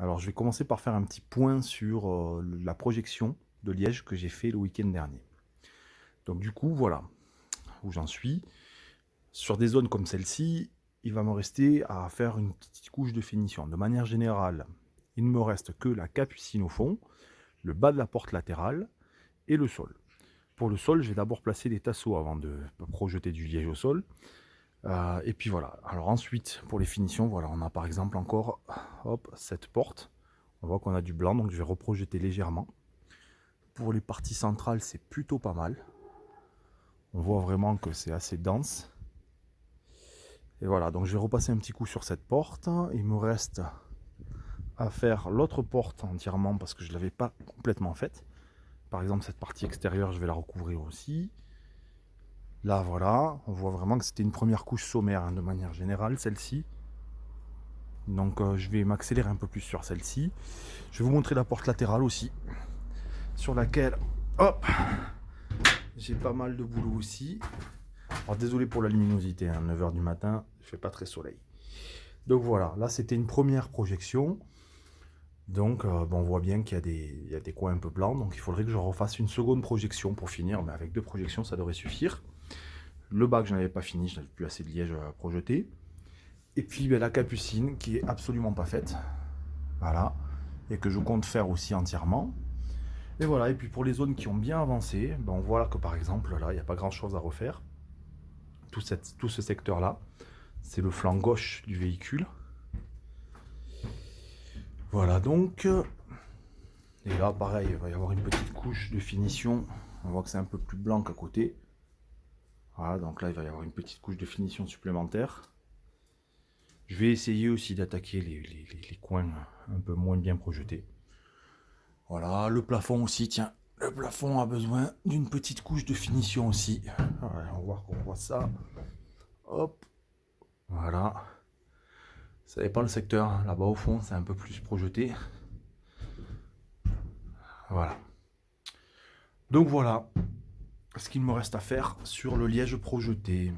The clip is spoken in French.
Alors je vais commencer par faire un petit point sur la projection de liège que j'ai fait le week-end dernier. Donc du coup, voilà où j'en suis. Sur des zones comme celle-ci, il va me rester à faire une petite couche de finition. De manière générale, il ne me reste que la capucine au fond, le bas de la porte latérale et le sol. Pour le sol, je vais d'abord placer des tasseaux avant de projeter du liège au sol. Et puis voilà. Alors ensuite, pour les finitions, voilà, on a par exemple encore cette porte. On voit qu'on a du blanc, donc je vais reprojeter légèrement. Pour les parties centrales, c'est plutôt pas mal. On voit vraiment que c'est assez dense. Et voilà, donc je vais repasser un petit coup sur cette porte. Il me reste à faire l'autre porte entièrement parce que je ne l'avais pas complètement faite. Par exemple, cette partie extérieure, je vais la recouvrir aussi. Là, voilà, on voit vraiment que c'était une première couche sommaire de manière générale, celle-ci. Donc je vais m'accélérer un peu plus sur celle-ci. Je vais vous montrer la porte latérale aussi, sur laquelle, hop, j'ai pas mal de boulot aussi. Alors désolé pour la luminosité, 9 h du matin, il fait pas très soleil. Donc voilà, là c'était une première projection. Donc bon, on voit bien qu'il y a des coins un peu blancs, donc il faudrait que je refasse une seconde projection pour finir, mais avec 2 projections ça devrait suffire. Le bas que je n'avais pas fini, je n'avais plus assez de liège à projeter. Et puis la capucine qui est absolument pas faite. Voilà. Et que je compte faire aussi entièrement. Et voilà, et puis pour les zones qui ont bien avancé, ben on voit là que par exemple, là, il n'y a pas grand chose à refaire. Tout ce secteur-là, c'est le flanc gauche du véhicule. Voilà donc. Et là, pareil, il va y avoir une petite couche de finition. On voit que c'est un peu plus blanc qu'à côté. Voilà, donc là, il va y avoir une petite couche de finition supplémentaire. Je vais essayer aussi d'attaquer les coins un peu moins bien projetés. Voilà, le plafond aussi, tiens, le plafond a besoin d'une petite couche de finition aussi. Voilà, on va voir qu'on voit ça. Hop, voilà. Ça dépend le secteur, hein. Là-bas au fond, c'est un peu plus projeté. Voilà. Donc voilà ce qu'il me reste à faire sur le liège projeté.